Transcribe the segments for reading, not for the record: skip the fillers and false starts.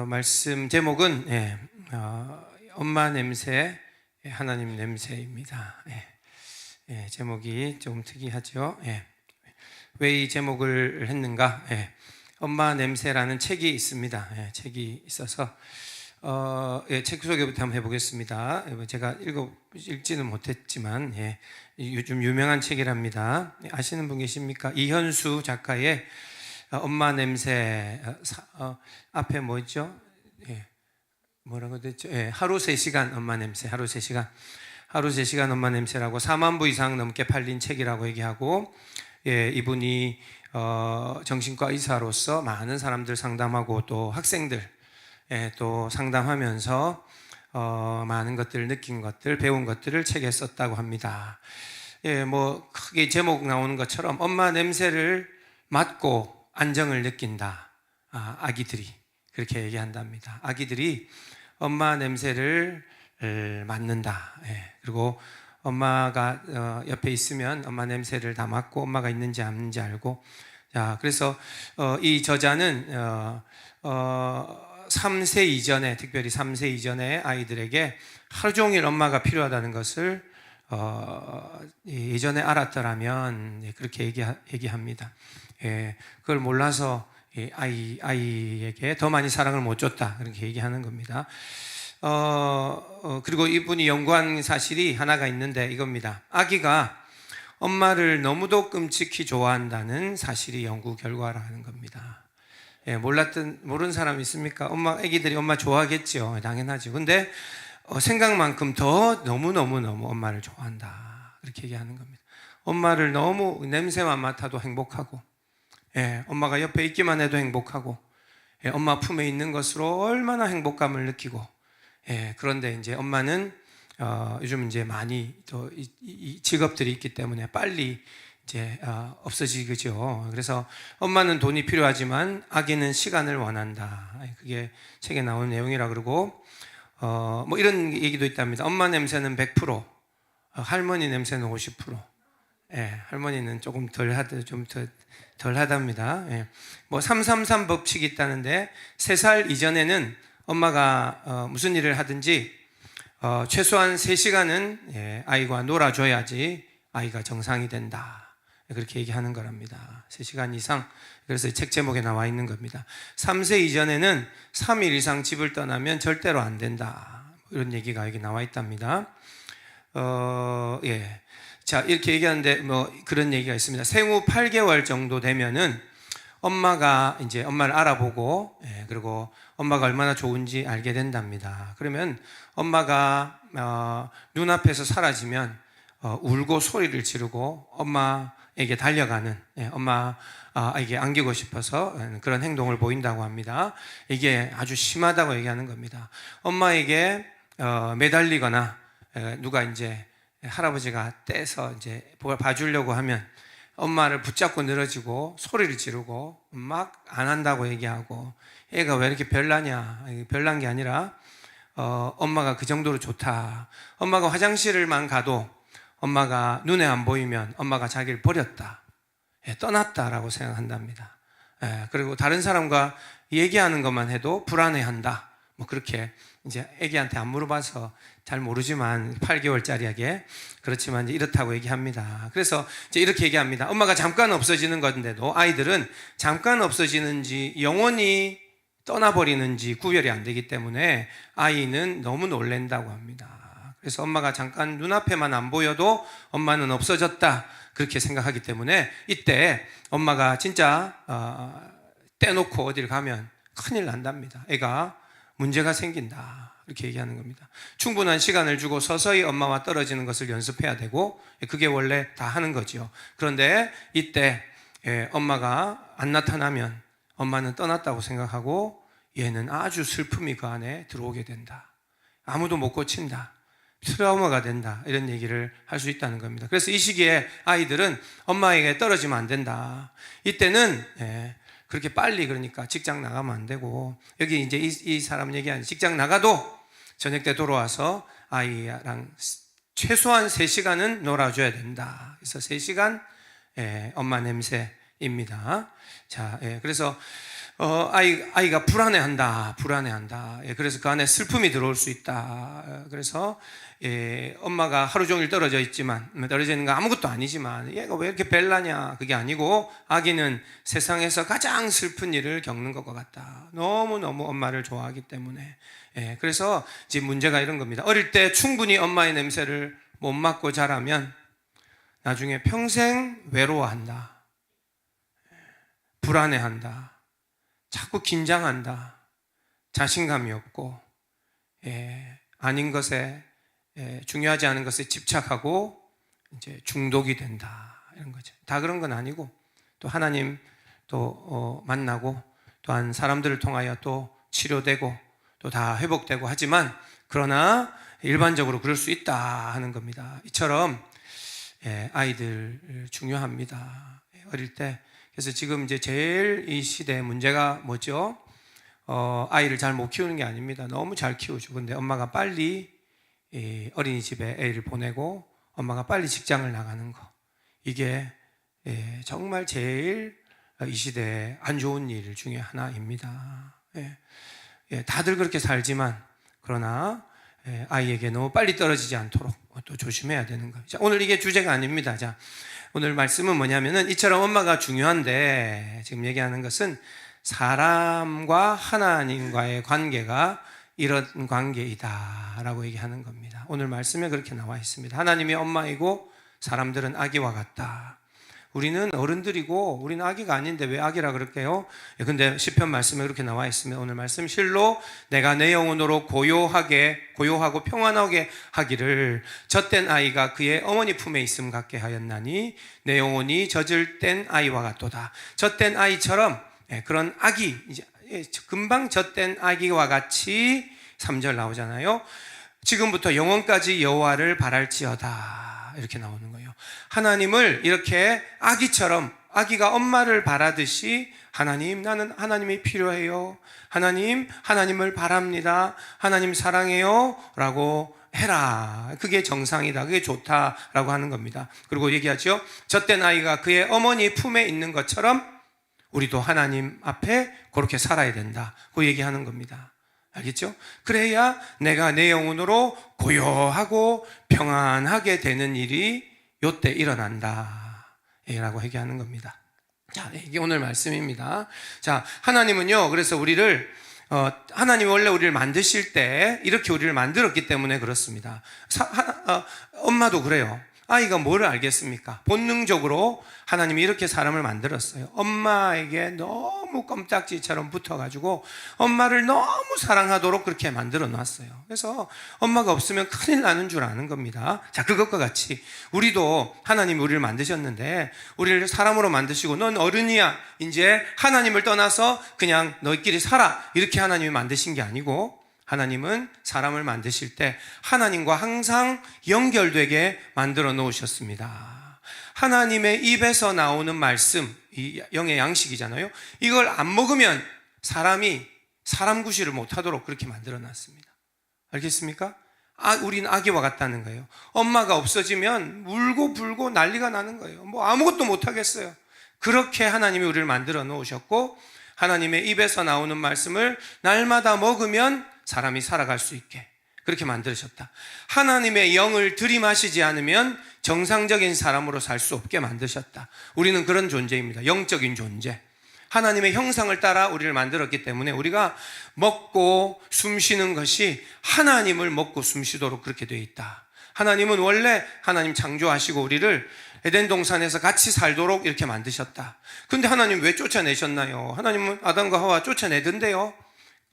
말씀 제목은 엄마 냄새, 하나님 냄새입니다. 제목이 좀 특이하죠. 왜 이 제목을 했는가? 엄마 냄새라는 책이 있습니다. 책이 있어서 책 소개부터 한번 해보겠습니다. 제가 읽지는 못했지만 요즘 유명한 책이랍니다. 아시는 분 계십니까? 이현수 작가의 엄마 냄새. 앞에 뭐 있죠? 뭐라고 됐죠? 하루 3시간 엄마 냄새. 하루 3시간 엄마 냄새라고 4만 부 이상 넘게 팔린 책이라고 얘기하고, 이분이 정신과 의사로서 많은 사람들 상담하고 또 학생들 또 상담하면서 많은 것들을 느낀 것들, 배운 것들을 책에 썼다고 합니다. 뭐 크게 제목 나오는 것처럼 엄마 냄새를 맡고 안정을 느낀다. 아기들이 그렇게 얘기한답니다. 아기들이 엄마 냄새를 맡는다. 그리고 엄마가 옆에 있으면 엄마 냄새를 다 맡고 엄마가 있는지 없는지 알고. 자, 그래서 이 저자는 3세 이전에, 특별히 3세 이전에 아이들에게 하루 종일 엄마가 필요하다는 것을 예전에 알았더라면 그렇게 얘기합니다. 그걸 몰라서 아이에게 더 많이 사랑을 못 줬다, 그렇게 얘기하는 겁니다. 그리고 이분이 연구한 사실이 하나가 있는데 이겁니다. 아기가 엄마를 너무도 끔찍히 좋아한다는 사실이 연구 결과라는 겁니다. 모르는 사람 있습니까? 아기들이 엄마 좋아하겠죠. 당연하죠. 근데 생각만큼 더 너무 엄마를 좋아한다, 그렇게 얘기하는 겁니다. 엄마를 너무 냄새만 맡아도 행복하고, 엄마가 옆에 있기만 해도 행복하고, 엄마 품에 있는 것으로 얼마나 행복감을 느끼고, 그런데 이제 엄마는 요즘 이제 많이 또 이 직업들이 있기 때문에 빨리 이제 없어지죠. 그래서 엄마는 돈이 필요하지만 아기는 시간을 원한다. 그게 책에 나오는 내용이라 그러고, 뭐 이런 얘기도 있답니다. 엄마 냄새는 100%, 할머니 냄새는 50%. 할머니는 조금 덜 하답니다. 뭐 333 법칙이 있다는데 3살 이전에는 엄마가 무슨 일을 하든지 최소한 3시간은 아이와 놀아줘야지 아이가 정상이 된다, 그렇게 얘기하는 거랍니다. 3시간 이상. 그래서 책 제목에 나와 있는 겁니다. 3세 이전에는 3일 이상 집을 떠나면 절대로 안 된다, 이런 얘기가 여기 나와 있답니다. 자, 이렇게 얘기하는데 뭐 그런 얘기가 있습니다. 생후 8개월 정도 되면은 엄마가 이제 엄마를 알아보고, 그리고 엄마가 얼마나 좋은지 알게 된답니다. 그러면 엄마가 눈앞에서 사라지면 울고 소리를 지르고 엄마에게 달려가는, 엄마에게 안기고 싶어서 그런 행동을 보인다고 합니다. 이게 아주 심하다고 얘기하는 겁니다. 엄마에게 매달리거나 누가 이제 할아버지가 떼서 이제 봐주려고 하면 엄마를 붙잡고 늘어지고 소리를 지르고 막 안 한다고 얘기하고, 애가 왜 이렇게 별나냐, 별난 게 아니라 엄마가 그 정도로 좋다. 엄마가 화장실을만 가도 엄마가 눈에 안 보이면 엄마가 자기를 버렸다, 떠났다라고 생각한답니다. 그리고 다른 사람과 얘기하는 것만 해도 불안해한다. 뭐 그렇게 이제 애기한테 안 물어봐서 잘 모르지만 8개월짜리에게 그렇지만 이제 이렇다고 얘기합니다. 그래서 이제 이렇게 얘기합니다. 엄마가 잠깐 없어지는 건데도 아이들은 잠깐 없어지는지 영원히 떠나버리는지 구별이 안 되기 때문에 아이는 너무 놀란다고 합니다. 그래서 엄마가 잠깐 눈앞에만 안 보여도 엄마는 없어졌다, 그렇게 생각하기 때문에 이때 엄마가 진짜 떼놓고 어딜 가면 큰일 난답니다. 애가 문제가 생긴다, 이렇게 얘기하는 겁니다. 충분한 시간을 주고 서서히 엄마와 떨어지는 것을 연습해야 되고, 그게 원래 다 하는 거죠. 그런데 이때 엄마가 안 나타나면 엄마는 떠났다고 생각하고 얘는 아주 슬픔이 그 안에 들어오게 된다. 아무도 못 고친다. 트라우마가 된다, 이런 얘기를 할 수 있다는 겁니다. 그래서 이 시기에 아이들은 엄마에게 떨어지면 안 된다. 이때는 그렇게 빨리, 그러니까 직장 나가면 안 되고, 여기 이제 이 사람 얘기하는 직장 나가도 저녁 때 돌아와서 아이랑 최소한 3시간은 놀아줘야 된다. 그래서 3시간 엄마 냄새입니다. 자, 그래서 아이가 불안해한다. 예, 그래서 그 안에 슬픔이 들어올 수 있다. 그래서 엄마가 하루 종일 떨어져 있지만, 떨어져 있는 거 아무것도 아니지만 얘가 왜 이렇게 벨라냐, 그게 아니고 아기는 세상에서 가장 슬픈 일을 겪는 것과 같다. 너무너무 엄마를 좋아하기 때문에. 그래서 이제 문제가 이런 겁니다. 어릴 때 충분히 엄마의 냄새를 못 맡고 자라면 나중에 평생 외로워한다, 불안해한다, 자꾸 긴장한다, 자신감이 없고, 아닌 것에, 중요하지 않은 것에 집착하고 이제 중독이 된다, 이런 거죠. 다 그런 건 아니고, 또 하나님 또 만나고, 또한 사람들을 통하여 또 치료되고 또 다 회복되고 하지만, 그러나 일반적으로 그럴 수 있다 하는 겁니다. 이처럼 아이들 중요합니다. 어릴 때. 그래서 지금 이제 제일 이 시대의 문제가 뭐죠? 아이를 잘 못 키우는 게 아닙니다. 너무 잘 키우죠. 근데 엄마가 빨리 어린이집에 애를 보내고 엄마가 빨리 직장을 나가는 거, 이게 정말 제일 이 시대에 안 좋은 일 중에 하나입니다. 다들 그렇게 살지만, 그러나 아이에게 너무 빨리 떨어지지 않도록 또 조심해야 되는 거예요. 오늘 이게 주제가 아닙니다. 자, 오늘 말씀은 뭐냐면은, 이처럼 엄마가 중요한데 지금 얘기하는 것은 사람과 하나님과의 관계가 이런 관계이다라고 얘기하는 겁니다. 오늘 말씀에 그렇게 나와 있습니다. 하나님이 엄마이고 사람들은 아기와 같다. 우리는 어른들이고 우리는 아기가 아닌데 왜 아기라 그럴게요? 근데 시편 말씀에 그렇게 나와 있으면, 오늘 말씀 실로 내가 내 영혼으로 고요하고 평안하게 하기를 젖된 아이가 그의 어머니 품에 있음 같게 하였나니 내 영혼이 젖을 땐 아이와 같도다. 젖된 아이처럼, 그런 아기, 이제 금방 젖된 아기와 같이 3절 나오잖아요. 지금부터 영원까지 여호와를 바랄지어다, 이렇게 나오는 거예요. 하나님을 이렇게 아기처럼, 아기가 엄마를 바라듯이, 하나님, 나는 하나님이 필요해요, 하나님을 바랍니다, 하나님 사랑해요 라고 해라. 그게 정상이다, 그게 좋다라고 하는 겁니다. 그리고 얘기하죠. 젖된 아이가 그의 어머니 품에 있는 것처럼 우리도 하나님 앞에 그렇게 살아야 된다, 그 얘기하는 겁니다. 알겠죠? 그래야 내가 내 영혼으로 고요하고 평안하게 되는 일이 요때 일어난다 라고 얘기하는 겁니다. 자, 이게 오늘 말씀입니다. 자, 하나님은요, 그래서 우리를 하나님이 원래 우리를 만드실 때 이렇게 우리를 만들었기 때문에 그렇습니다. 엄마도 그래요. 아이가 뭐를 알겠습니까? 본능적으로 하나님이 이렇게 사람을 만들었어요. 엄마에게 너무 껌딱지처럼 붙어가지고 엄마를 너무 사랑하도록 그렇게 만들어 놨어요. 그래서 엄마가 없으면 큰일 나는 줄 아는 겁니다. 자, 그것과 같이 우리도 하나님이 우리를 만드셨는데, 우리를 사람으로 만드시고 넌 어른이야, 이제 하나님을 떠나서 그냥 너희끼리 살아, 이렇게 하나님이 만드신 게 아니고, 하나님은 사람을 만드실 때 하나님과 항상 연결되게 만들어 놓으셨습니다. 하나님의 입에서 나오는 말씀, 이 영의 양식이잖아요. 이걸 안 먹으면 사람이 사람 구실을 못하도록 그렇게 만들어 놨습니다. 알겠습니까? 우리는 아기와 같다는 거예요. 엄마가 없어지면 울고 불고 난리가 나는 거예요. 뭐 아무것도 못하겠어요. 그렇게 하나님이 우리를 만들어 놓으셨고, 하나님의 입에서 나오는 말씀을 날마다 먹으면 사람이 살아갈 수 있게 그렇게 만드셨다. 하나님의 영을 들이마시지 않으면 정상적인 사람으로 살 수 없게 만드셨다. 우리는 그런 존재입니다. 영적인 존재. 하나님의 형상을 따라 우리를 만들었기 때문에 우리가 먹고 숨쉬는 것이 하나님을 먹고 숨쉬도록 그렇게 되어 있다. 하나님은 원래 하나님 창조하시고 우리를 에덴 동산에서 같이 살도록 이렇게 만드셨다. 근데 하나님 왜 쫓아내셨나요? 하나님은 아담과 하와 쫓아내던데요.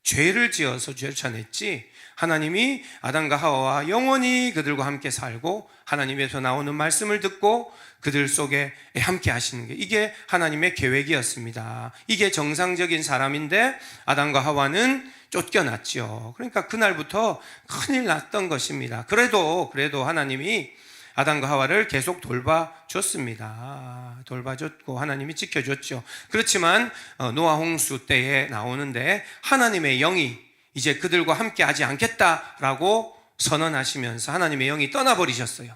죄를 지어서 쫓아냈지, 하나님이 아담과 하와와 영원히 그들과 함께 살고 하나님에서 나오는 말씀을 듣고 그들 속에 함께 하시는 게, 이게 하나님의 계획이었습니다. 이게 정상적인 사람인데 아담과 하와는 쫓겨났죠. 그러니까 그날부터 큰일 났던 것입니다. 그래도 하나님이 아담과 하와를 계속 돌봐줬습니다. 돌봐줬고 하나님이 지켜줬죠. 그렇지만 노아 홍수 때에 나오는데 하나님의 영이 이제 그들과 함께 하지 않겠다라고 선언하시면서 하나님의 영이 떠나버리셨어요.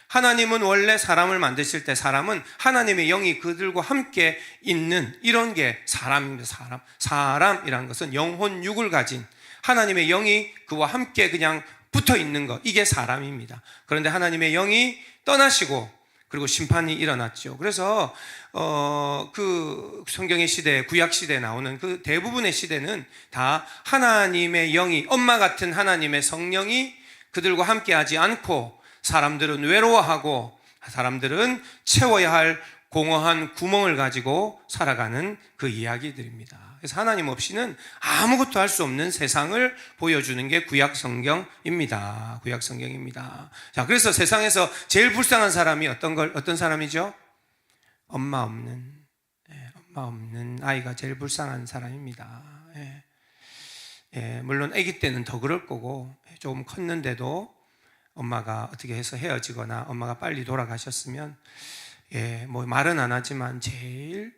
하나님은 원래 사람을 만드실 때 사람은 하나님의 영이 그들과 함께 있는 이런 게 사람입니다. 사람이라는 것은 영혼 육을 가진 하나님의 영이 그와 함께 그냥 붙어 있는 것, 이게 사람입니다. 그런데 하나님의 영이 떠나시고 그리고 심판이 일어났죠. 그래서 그 성경의 시대, 구약 시대에 나오는 그 대부분의 시대는 다 하나님의 영이, 엄마 같은 하나님의 성령이 그들과 함께하지 않고 사람들은 외로워하고 사람들은 채워야 할 공허한 구멍을 가지고 살아가는 그 이야기들입니다. 그래서 하나님 없이는 아무것도 할 수 없는 세상을 보여주는 게 구약 성경입니다. 구약 성경입니다. 자, 그래서 세상에서 제일 불쌍한 사람이 어떤 사람이죠? 엄마 없는 아이가 제일 불쌍한 사람입니다. 물론 아기 때는 더 그럴 거고, 조금 컸는데도 엄마가 어떻게 해서 헤어지거나 엄마가 빨리 돌아가셨으면 뭐 말은 안 하지만 제일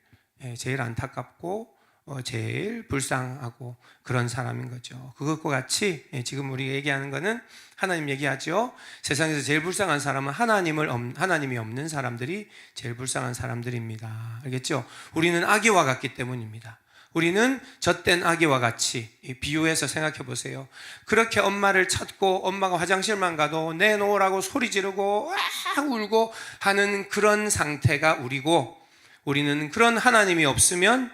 안타깝고 제일 불쌍하고 그런 사람인 거죠. 그것과 같이 지금 우리가 얘기하는 거는 하나님 얘기하죠. 세상에서 제일 불쌍한 사람은 하나님이 없는 사람들이 제일 불쌍한 사람들입니다. 알겠죠? 우리는 아기와 같기 때문입니다. 우리는 젖된 아기와 같이 비유해서 생각해 보세요. 그렇게 엄마를 찾고 엄마가 화장실만 가도 내놓으라고 소리 지르고 와 울고 하는 그런 상태가 우리고, 우리는 그런 하나님이 없으면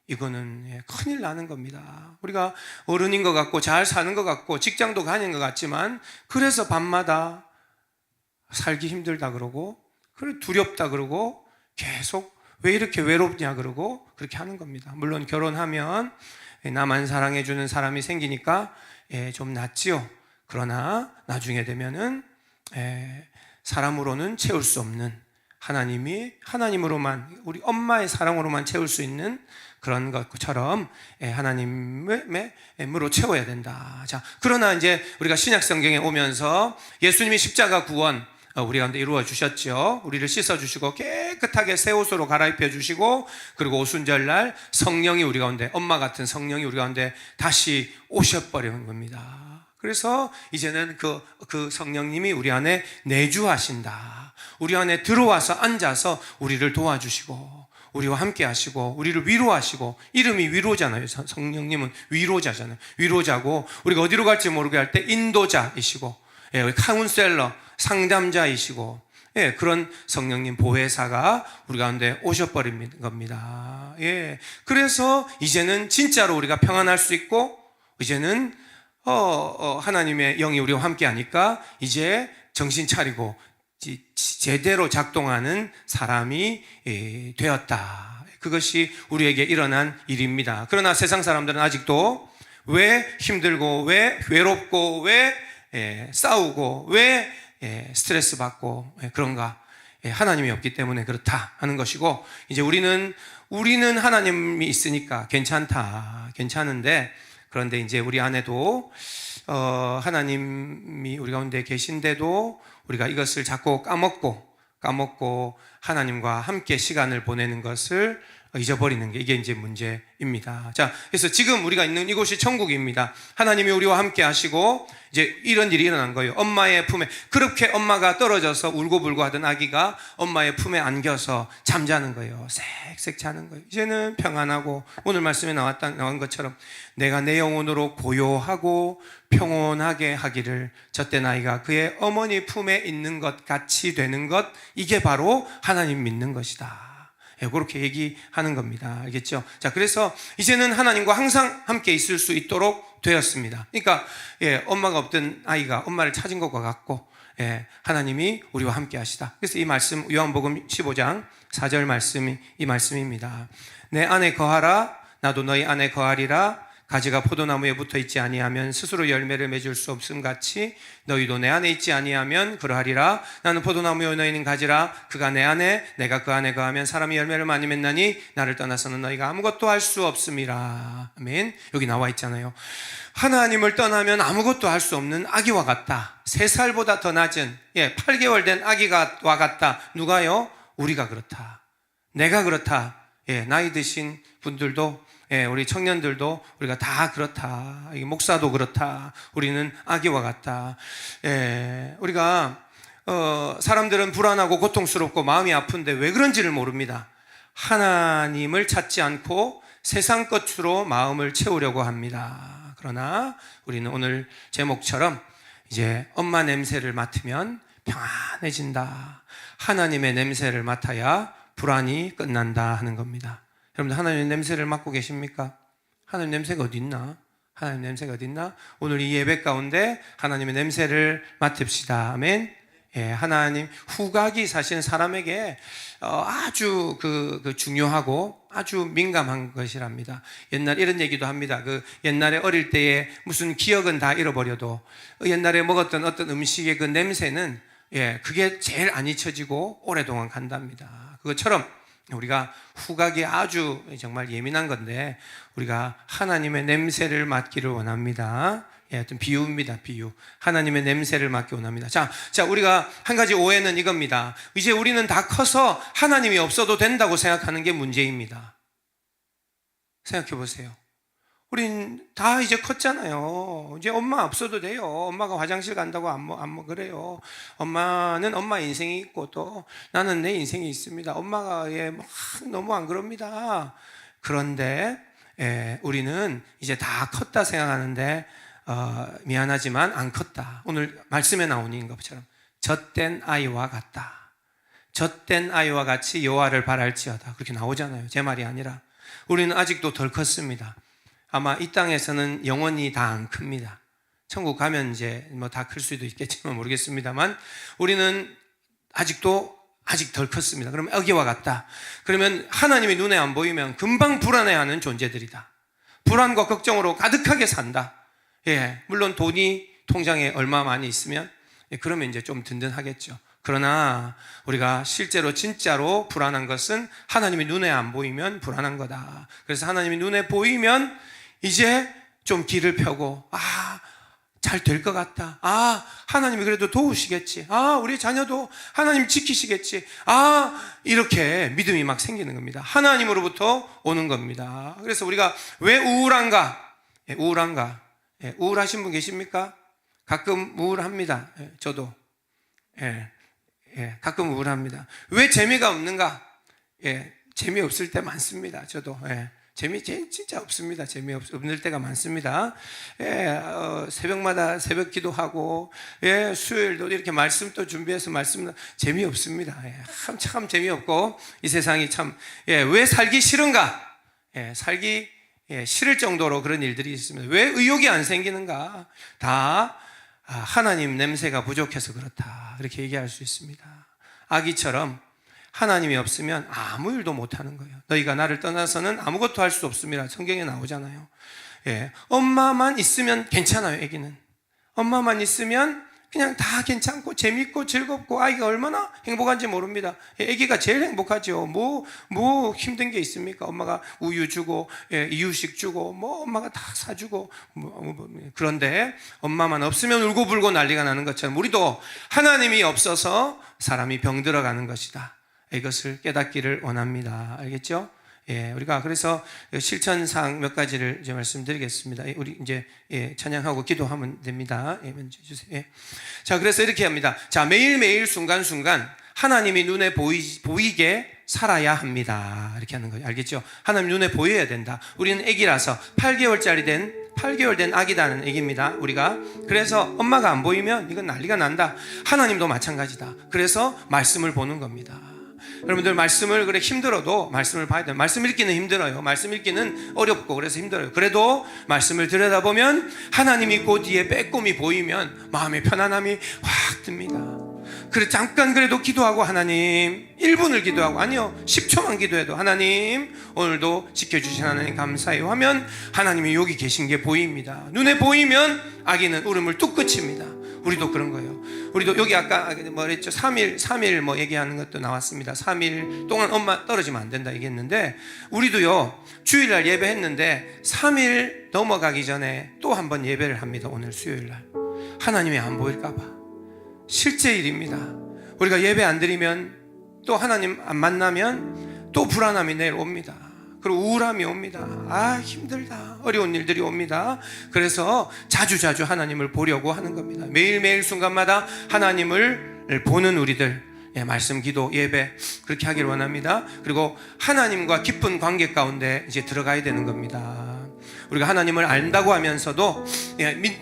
이거는 큰일 나는 겁니다. 우리가 어른인 것 같고 잘 사는 것 같고 직장도 가는 것 같지만 그래서 밤마다 살기 힘들다 그러고 그래 두렵다 그러고 계속 왜 이렇게 외롭냐 그러고 그렇게 하는 겁니다. 물론 결혼하면 나만 사랑해주는 사람이 생기니까 좀 낫지요. 그러나 나중에 되면은 사람으로는 채울 수 없는, 하나님으로만, 우리 엄마의 사랑으로만 채울 수 있는 그런 것처럼 하나님으로 채워야 된다. 자, 그러나 이제 우리가 신약 성경에 오면서 예수님이 십자가 구원 우리 가운데 이루어 주셨죠. 우리를 씻어 주시고 깨끗하게 새 옷으로 갈아입혀 주시고, 그리고 오순절날 성령이 우리 가운데, 엄마 같은 성령이 우리 가운데 다시 오셔버리는 겁니다. 그래서 이제는 그 성령님이 우리 안에 내주하신다. 우리 안에 들어와서 앉아서 우리를 도와주시고 우리와 함께 하시고 우리를 위로하시고, 이름이 위로잖아요. 성령님은 위로자잖아요. 위로자고, 우리가 어디로 갈지 모르게 할 때 인도자이시고, 카운셀러, 상담자이시고, 그런 성령님 보혜사가 우리 가운데 오셔버린 겁니다. 그래서 이제는 진짜로 우리가 평안할 수 있고, 이제는 하나님의 영이 우리와 함께 하니까 이제 정신 차리고 제대로 작동하는 사람이 되었다. 그것이 우리에게 일어난 일입니다. 그러나 세상 사람들은 아직도 왜 힘들고 왜 외롭고 왜 싸우고 왜 스트레스 받고 그런가? 하나님이 없기 때문에 그렇다 하는 것이고, 이제 우리는 하나님이 있으니까 괜찮은데, 그런데 이제 우리 안에도 하나님이 우리 가운데 계신데도 우리가 이것을 자꾸 까먹고 하나님과 함께 시간을 보내는 것을 잊어버리는 게, 이게 이제 문제입니다. 자, 그래서 지금 우리가 있는 이곳이 천국입니다. 하나님이 우리와 함께 하시고 이제 이런 일이 일어난 거예요. 엄마의 품에, 그렇게 엄마가 떨어져서 울고불고 하던 아기가 엄마의 품에 안겨서 잠자는 거예요. 쌕쌕 자는 거예요. 이제는 평안하고, 오늘 말씀에 나온 것처럼 내가 내 영혼으로 고요하고 평온하게 하기를 젖된 아이가 그의 어머니 품에 있는 것 같이 되는 것, 이게 바로 하나님 믿는 것이다. 그렇게 얘기하는 겁니다. 알겠죠? 자, 그래서 이제는 하나님과 항상 함께 있을 수 있도록 되었습니다. 그러니까 엄마가 없던 아이가 엄마를 찾은 것과 같고, 하나님이 우리와 함께 하시다. 그래서 이 말씀, 요한복음 15장 4절 말씀이 이 말씀입니다. 내 안에 거하라, 나도 너희 안에 거하리라. 가지가 포도나무에 붙어 있지 아니하면 스스로 열매를 맺을 수 없음 같이 너희도 내 안에 있지 아니하면 그러하리라. 나는 포도나무요 너희는 가지라. 그가 내 안에 내가 그 안에 거하면 사람이 열매를 많이 맺나니 나를 떠나서는 너희가 아무것도 할 수 없음이라. 아멘. 여기 나와 있잖아요. 하나님을 떠나면 아무것도 할 수 없는 아기와 같다. 3살보다 더 낮은 8개월 된 아기와 같다. 누가요? 우리가 그렇다. 내가 그렇다. 나이 드신 분들도, 우리 청년들도 우리가 다 그렇다. 목사도 그렇다. 우리는 아기와 같다. 우리가 사람들은 불안하고 고통스럽고 마음이 아픈데 왜 그런지를 모릅니다. 하나님을 찾지 않고 세상 것으로 마음을 채우려고 합니다. 그러나 우리는 오늘 제목처럼 이제 엄마 냄새를 맡으면 평안해진다. 하나님의 냄새를 맡아야 불안이 끝난다 하는 겁니다. 여러분들 하나님의 냄새를 맡고 계십니까? 하나님 냄새가 어디 있나? 하나님 냄새가 어디 있나? 오늘 이 예배 가운데 하나님의 냄새를 맡읍시다. 아멘. 예, 하나님 후각이 사실은 사람에게 아주 중요하고 아주 민감한 것이랍니다. 옛날 이런 얘기도 합니다. 옛날에 어릴 때에 무슨 기억은 다 잃어버려도 옛날에 먹었던 어떤 음식의 그 냄새는 그게 제일 안 잊혀지고 오랫동안 간답니다. 그것처럼 우리가 후각이 아주 정말 예민한 건데 우리가 하나님의 냄새를 맡기를 원합니다. 어떤 비유입니다. 비유. 하나님의 냄새를 맡기 원합니다. 자, 우리가 한 가지 오해는 이겁니다. 이제 우리는 다 커서 하나님이 없어도 된다고 생각하는 게 문제입니다. 생각해 보세요. 우린 다 이제 컸잖아요. 이제 엄마 없어도 돼요. 엄마가 화장실 간다고 안 그래요. 엄마는 엄마 인생이 있고 또 나는 내 인생이 있습니다. 엄마가 너무 안 그럽니다. 그런데 우리는 이제 다 컸다 생각하는데 미안하지만 안 컸다. 오늘 말씀에 나오는 것처럼 젖된 아이와 같다. 젖된 아이와 같이 여호와를 바랄지어다. 그렇게 나오잖아요. 제 말이 아니라 우리는 아직도 덜 컸습니다. 아마 이 땅에서는 영원히 다 안 큽니다. 천국 가면 이제 다 클 수도 있겠지만 모르겠습니다만 우리는 아직 덜 컸습니다. 그러면 아기와 같다. 그러면 하나님이 눈에 안 보이면 금방 불안해하는 존재들이다. 불안과 걱정으로 가득하게 산다. 물론 돈이 통장에 얼마 많이 있으면 그러면 이제 좀 든든하겠죠. 그러나 우리가 실제로 진짜로 불안한 것은 하나님이 눈에 안 보이면 불안한 거다. 그래서 하나님이 눈에 보이면 이제 좀 길을 펴고 잘 될 것 같다. 하나님이 그래도 도우시겠지. 우리 자녀도 하나님 지키시겠지. 이렇게 믿음이 막 생기는 겁니다. 하나님으로부터 오는 겁니다. 그래서 우리가 왜 우울한가? 우울하신 분 계십니까? 가끔 우울합니다. 저도. 가끔 우울합니다. 왜 재미가 없는가? 재미없을 때 많습니다. 저도. 재미 진짜 없습니다. 재미없을 때가 많습니다. 새벽마다 새벽 기도하고, 수요일도 이렇게 말씀도 준비해서 재미없습니다. 참 재미없고, 이 세상이 참, 왜 살기 싫은가? 살기 싫을 정도로 그런 일들이 있습니다. 왜 의욕이 안 생기는가? 다 하나님 냄새가 부족해서 그렇다. 이렇게 얘기할 수 있습니다. 아기처럼 하나님이 없으면 아무 일도 못하는 거예요. 너희가 나를 떠나서는 아무것도 할 수 없습니다. 성경에 나오잖아요. 엄마만 있으면 괜찮아요. 아기는 엄마만 있으면 그냥 다 괜찮고 재밌고 즐겁고 아이가 얼마나 행복한지 모릅니다. 아기가 제일 행복하죠. 뭐 힘든 게 있습니까? 엄마가 우유 주고 이유식 주고 엄마가 다 사주고 그런데 엄마만 없으면 울고불고 난리가 나는 것처럼 우리도 하나님이 없어서 사람이 병들어가는 것이다. 이것을 깨닫기를 원합니다. 알겠죠? 우리가 그래서 실천사항 몇 가지를 이제 말씀드리겠습니다. 우리 이제 찬양하고 기도하면 됩니다. 먼저 주세요. 자, 그래서 이렇게 합니다. 자, 매일매일 순간순간 하나님이 눈에 보이게 살아야 합니다. 이렇게 하는 거예요. 알겠죠? 하나님 눈에 보여야 된다. 우리는 아기라서 8개월 된 아기다는 얘기입니다. 우리가 그래서 엄마가 안 보이면 이건 난리가 난다. 하나님도 마찬가지다. 그래서 말씀을 보는 겁니다. 여러분들 말씀을 힘들어도 말씀을 봐야 돼요. 말씀 읽기는 힘들어요. 말씀 읽기는 어렵고 그래서 힘들어요. 그래도 말씀을 들여다보면 하나님이 그 뒤에 빼꼼히 보이면 마음의 편안함이 확 듭니다. 그래 잠깐 그래도 기도하고 하나님 1분을 기도하고 아니요 10초만 기도해도 하나님 오늘도 지켜주신 하나님 감사해요 하면 하나님이 여기 계신 게 보입니다. 눈에 보이면 아기는 울음을 뚝 그칩니다. 우리도 그런 거예요. 우리도 여기 아까 뭐랬죠? 3일 얘기하는 것도 나왔습니다. 3일 동안 엄마 떨어지면 안 된다 얘기했는데 우리도요 주일날 예배했는데 3일 넘어가기 전에 또 한 번 예배를 합니다. 오늘 수요일날 하나님이 안 보일까 봐 실제 일입니다. 우리가 예배 안 드리면 또 하나님 안 만나면 또 불안함이 내일 옵니다. 그리고 우울함이 옵니다. 힘들다. 어려운 일들이 옵니다. 그래서 자주 하나님을 보려고 하는 겁니다. 매일매일 순간마다 하나님을 보는 우리들, 말씀, 기도, 예배 그렇게 하기를 원합니다. 그리고 하나님과 깊은 관계 가운데 이제 들어가야 되는 겁니다. 우리가 하나님을 안다고 하면서도,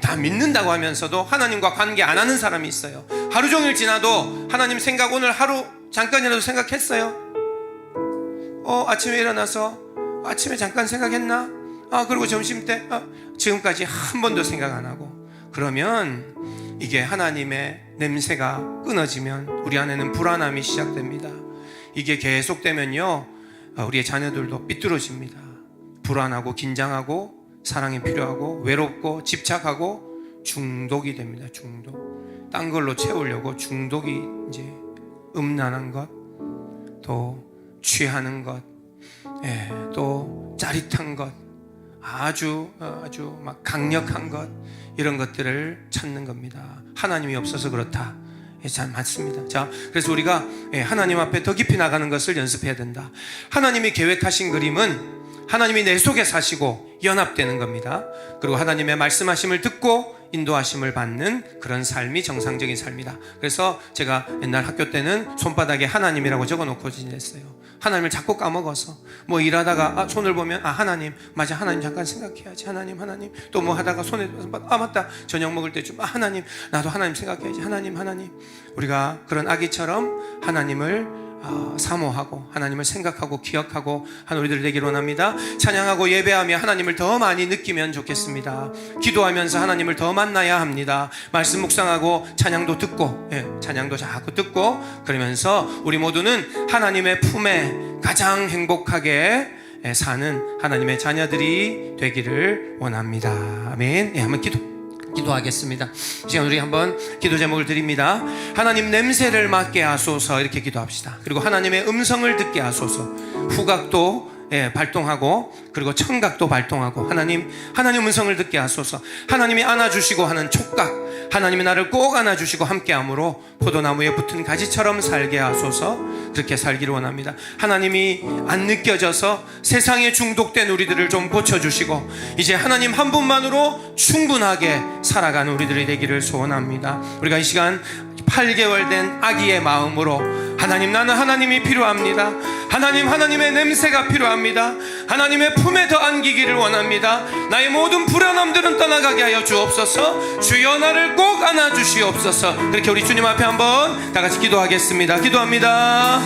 다 믿는다고 하면서도 하나님과 관계 안 하는 사람이 있어요. 하루 종일 지나도 하나님 생각 오늘 하루 잠깐이라도 생각했어요? 아침에 일어나서 아침에 잠깐 생각했나? 그리고 점심때 지금까지 한 번도 생각 안 하고, 그러면 이게 하나님의 냄새가 끊어지면 우리 안에는 불안함이 시작됩니다. 이게 계속되면요, 우리의 자녀들도 삐뚤어집니다. 불안하고 긴장하고 사랑이 필요하고 외롭고 집착하고 중독이 됩니다. 중독. 딴 걸로 채우려고 중독이 이제 음란한 것, 또 취하는 것, 또 짜릿한 것, 아주 막 강력한 것, 이런 것들을 찾는 겁니다. 하나님이 없어서 그렇다. 잘 맞습니다. 자, 그래서 우리가 하나님 앞에 더 깊이 나가는 것을 연습해야 된다. 하나님이 계획하신 그림은 하나님이 내 속에 사시고 연합되는 겁니다. 그리고 하나님의 말씀하심을 듣고 인도하심을 받는 그런 삶이 정상적인 삶이다. 그래서 제가 옛날 학교 때는 손바닥에 하나님이라고 적어놓고 지냈어요. 하나님을 자꾸 까먹어서 뭐 일하다가 손을 보면 하나님, 맞아, 하나님 잠깐 생각해야지, 하나님 또 뭐 하다가 손에 맞다, 저녁 먹을 때쯤 하나님, 나도 하나님 생각해야지, 하나님. 우리가 그런 아기처럼 하나님을 사모하고 하나님을 생각하고 기억하고 한 우리들 되기를 원합니다. 찬양하고 예배하며 하나님을 더 많이 느끼면 좋겠습니다. 기도하면서 하나님을 더 만나야 합니다. 말씀 묵상하고 찬양도 듣고, 찬양도 자꾸 듣고, 그러면서 우리 모두는 하나님의 품에 가장 행복하게 사는 하나님의 자녀들이 되기를 원합니다. 아멘. 한번 기도하겠습니다. 지금 우리 한번 기도 제목을 드립니다. 하나님 냄새를 맡게 하소서, 이렇게 기도합시다. 그리고 하나님의 음성을 듣게 하소서. 후각도 발동하고, 그리고 청각도 발동하고, 하나님 음성을 듣게 하소서. 하나님이 안아주시고 하는 촉각, 하나님이 나를 꼭 안아주시고 함께함으로 포도나무에 붙은 가지처럼 살게 하소서. 그렇게 살기를 원합니다. 하나님이 안 느껴져서 세상에 중독된 우리들을 좀 고쳐주시고, 이제 하나님 한 분만으로 충분하게 살아가는 우리들이 되기를 소원합니다. 우리가 이 시간 8개월 된 아기의 마음으로, 하나님, 나는 하나님이 필요합니다. 하나님의 냄새가 필요합니다. 하나님의 품에 더 안기기를 원합니다. 나의 모든 불안함들은 떠나가게 하여 주옵소서. 주여 나를 꼭 안아주시옵소서. 그렇게 우리 주님 앞에 한번 다 같이 기도하겠습니다. 기도합니다.